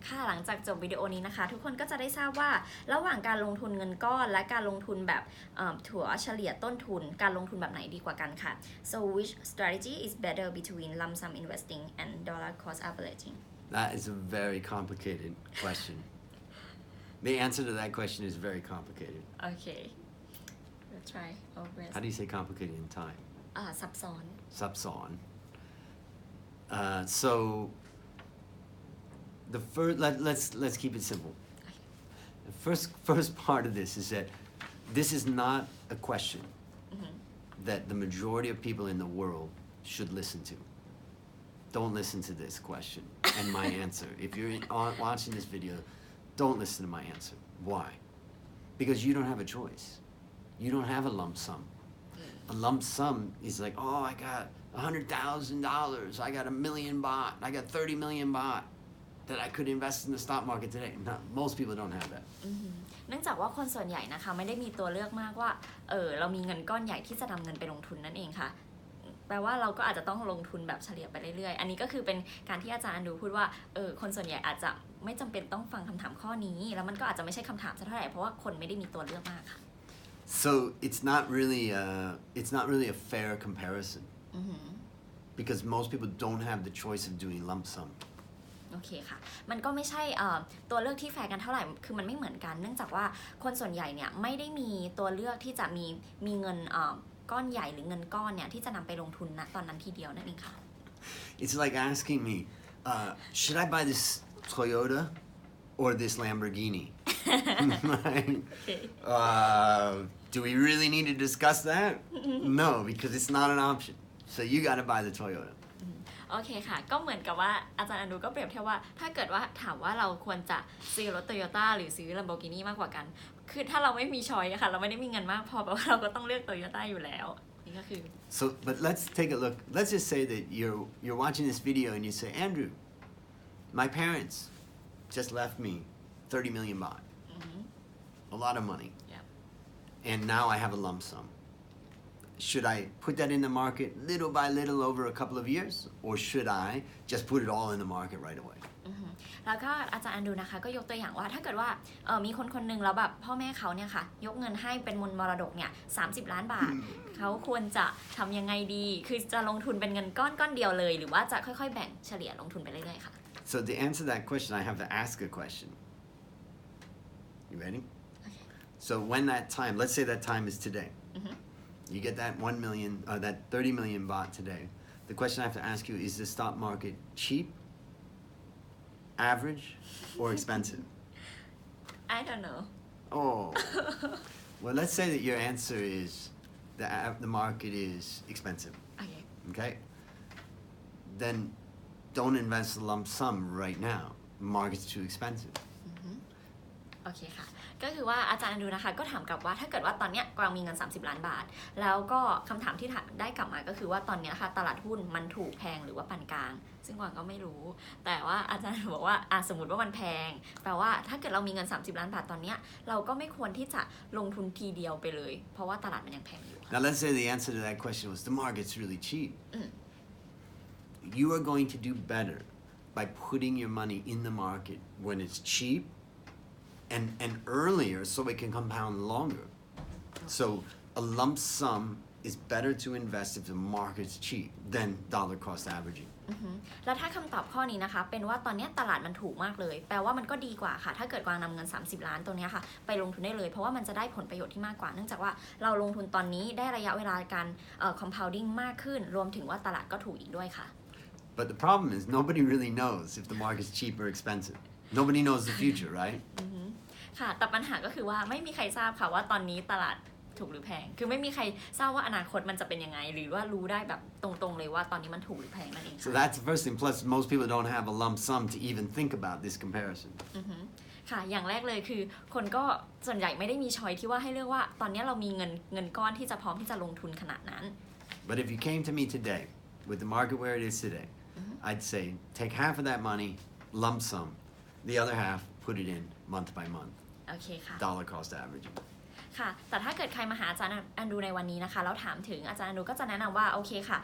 ค่ะหลังจากจบวิดีโอนี้นะคะทุกคนก็จะได้ทราบว่าระหว่างการลงทุนเงินก้อนและการลงทุนแบบถัวเฉลี่ยต้นทุนการลงทุนแบบไหนดีกว่ากันค่ะ so which strategy is better between lump sum investing and dollar cost averaging That is a very complicated question. The answer to that question is very complicated. okay we'll try our best How do you say complicated in Thai? ซับซ้อน Sapson. So the first let's keep it simple. The first part of this is that this is not a question that the majority of people in the world should listen to. Don't listen to this question and my answer. If you're watching this video, don't listen to my answer. Why? Because you don't have a choice. You don't have a lump sum. A lump sum is like, oh, I got $100,000. I got $1 million baht. I got 30 million baht that I could invest in the stock market today. Not, most people don't have that. เนื่องจากว่าคนส่วนใหญ่นะคะไม่ได้มีตัวเลือกมากว่าเรามีเงินก้อนใหญ่ที่จะนำเงินไปลงทุนนั่นเองค่ะแปลว่าเราก็อาจจะต้องลงทุนแบบเฉลี่ยไปเรื่อยๆอันนี้ก็คือเป็นการที่อาจารย์อันดูพูดว่าคนส่วนใหญ่อาจจะไม่จำเป็นต้องฟังคำถามข้อนี้แล้วมันก็อาจจะไม่ใช่คำถามซะเท่าไหร่เพราะว่าคนไม่ได้มีตัวเลือกมากค่ะ So it's not really a fair comparison because most people don't have the choice of doing lump sum. โอเคค่ะมันก็ไม่ใช่ตัวเลือกที่แฟร์กันเท่าไหร่คือมันไม่เหมือนกันเนื่องจากว่าคนส่วนใหญ่เนี่ยไม่ได้มีตัวเลือกที่จะมีเงินก้อนใหญ่หรือเงินก้อนเนี่ยที่จะนำไปลงทุนณตอนนั้นทีเดียวนั่นเองค่ะ It's like asking me, should I buy this Toyota or this Lamborghini? Do we really need to discuss that? No, because it's not an option. So you got to buy the Toyota. โอเคค่ะก็เหมือนกับว่าอาจารย์อนุก็เปรียบเทียบว่าถ้าเกิดว่าถามว่าเราควรจะซื้อรถโตโยต้าหรือซื้อ Lamborghini มากกว่ากันคือถ้าเราไม่มีช้อยส์ค่ะเราไม่ได้มีเงินมากพอแปลว่าเราก็ต้องเลือกโตโยต้าอยู่แล้วนี่ก็คือ So, but let's take a look. Let's just say that you're watching this video and you say, Andrew, my parents just left me 30 million baht, a lot of money, and now I have a lump sum. Should I put that in the market little by little over a couple of years, or should I just put it all in the market right away? แล้วก็อาจารย์อันดูนะคะก็ยกตัวอย่างว่าถ้าเกิดว่ามีคนหนึ่งแล้วแบบพ่อแม่เขาเนี่ยค่ะยกเงินให้เป็นมรดกเนี่ย30 ล้านบาท เขาควรจะทำยังไงดีคือจะลงทุนเป็นเงินก้อนเดียวเลยหรือว่าจะค่อยๆแบ่งเฉลี่ยลงทุนไปเรื่อยๆค่ะ So to answer that question, I have to ask a question. You ready? Okay. So when that time, let's say that time is today. You get that 1 million, that 30 million baht today. The question I have to ask you is the stock market cheap, average, or expensive? I don't know. Oh. Well, let's say that your answer is the market is expensive. Okay. Okay? Then don't invest a lump sum right now. The market's too expensive. โอเคค่ะก็คือว่าอาจารย์อันดูนะคะก็ถามกลับว่าถ้าเกิดว่าตอนเนี้ยกวางมีเงิน30 ล้านบาทแล้วก็คำถามที่ได้กลับมาก็คือว่าตอนเนี้ยค่ะตลาดหุ้นมันถูกแพงหรือว่าปานกลางซึ่งกวางก็ไม่รู้แต่ว่าอาจารย์บอกว่าสมมติว่ามันแพงแปลว่าถ้าเกิดเรามีเงิน30 ล้านบาทตอนเนี้ยเราก็ไม่ควรที่จะลงทุนทีเดียวไปเลยเพราะว่าตลาดมันยังแพงอยู่ Now let's say the answer to that question was the market's really cheap. You are going to do better by putting your money in the market when it's cheap and earlier so it can compound longer. So a lump sum is better to invest if the market's cheap than dollar cost averaging. แล้วถ้าคำตอบข้อนี้นะคะเป็นว่าตอนนี้ตลาดมันถูกมากเลยแปลว่ามันก็ดีกว่าค่ะถ้าเกิดกวางนำเงิน30 ล้านตัวนี้ค่ะไปลงทุนได้เลยเพราะว่ามันจะได้ผลประโยชน์ที่มากกว่าเนื่องจากว่าเราลงทุนตอนนี้ได้ระยะเวลาการ compounding มากขึ้นรวมถึงว่าตลาดก็ถูกอีกด้วยค่ะ But the problem is nobody really knows if the market's cheap or expensive. Nobody knows the future, right? ค่ะแต่ปัญหาก็คือว่าไม่มีใครทราบค่ะว่าตอนนี้ตลาดถูกหรือแพงคือไม่มีใครทราบว่าอนาคตมันจะเป็นยังไงหรือว่ารู้ได้แบบตรงๆเลยว่าตอนนี้มันถูกหรือแพงนั่นเอง So that's the first thing. Plus, most people don't have a lump sum to even think about this comparison. ค่ะอย่างแรกเลยคือคนก็ส่วนใหญ่ไม่ได้มีช้อยที่ว่าให้เลือกว่าตอนนี้เรามีเงินก้อนที่จะพร้อมที่จะลงทุนขนาดนั้น But if you came to me today with the market where it is today, I'd say take half of that money, lump sum, the other half put it in month by month. โอเคค่ะ Dollar cost averaging. ค่ะแต่ถ้าเกิดใครมาหาอาจารย์อันดูในวันนี้นะคะแล้วถามถึงอาจารย์อันดูก็จะแนะนำว่าโอเคค่ะ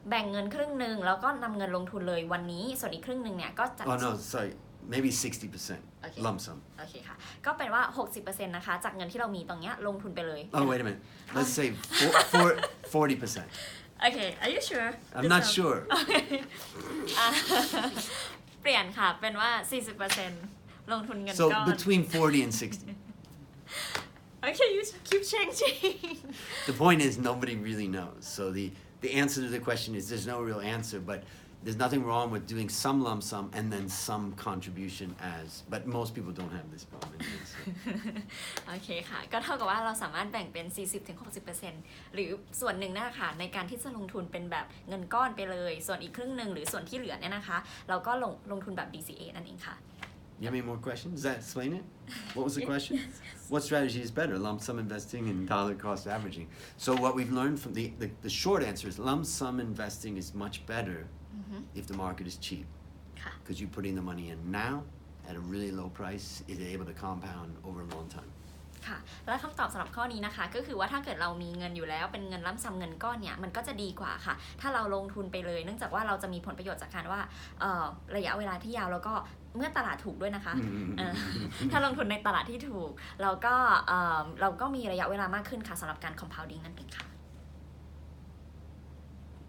แบ่งเงินครึ่งนึงแล้วก็นำเงินลงทุนเลยวันนี้ส่วนอีกครึ่งนึงเนี่ยก็จะ Oh no, sorry. maybe 60% Okay. lump sum. โอเคค่ะก็เป็นว่า 60% นะคะจากเงินที่เรามีตรงเนี้ยลงทุนไปเลย Oh, wait a minute. Let's say 40%. โอเค Are you sure I'm not sure. อ่ะเปลี่ยนค่ะเป็นว่า 40% ลงทุนเงิน So ก้อน between 40 and 60. Okay you keep changing The point is nobody really knows. So the answer to the question is there's no real answer, but there's nothing wrong with doing some lump sum and then some contribution as. But most people don't have this problem anyway. So. โอเคค่ะก็เท่ากับว่าเราสามารถแบ่งเป็น 40-60% หรือส่วนหนึ่งนะคะในการที่จะลงทุนเป็นแบบเงินก้อนไปเลยส่วนอีกครึ่งหนึ่งหรือส่วนที่เหลือเนี่ยนะคะเราก็ลงทุนแบบ DCA นั่นเองค่ะ You have any more questions? Does that explain it? What was the question? What strategy is better, lump sum investing and dollar cost averaging? So what we've learned from the short answer is lump sum investing is much better if the market is cheap. ค่ะ Because you're putting the money in now at a really low price, it's able to compound over a long time. ค่ะและคำตอบสำหรับข้อนี้นะคะก็คือว่าถ้าเกิดเรามีเงินอยู่แล้วเป็นเงินล้ำซ้ำเงินก้อนเนี่ยมันก็จะดีกว่าค่ะถ้าเราลงทุนไปเลยเนื่องจากว่าเราจะมีผลประโยชน์จากการว่าระยะเวลาที่ยาวแล้วก็เมื่อตลาดถูกด้วยนะคะถ้าลงทุนในตลาดที่ถูกเราก็มีระยะเวลามากขึ้นค่ะสำหรับการ compounding นั่นเองค่ะ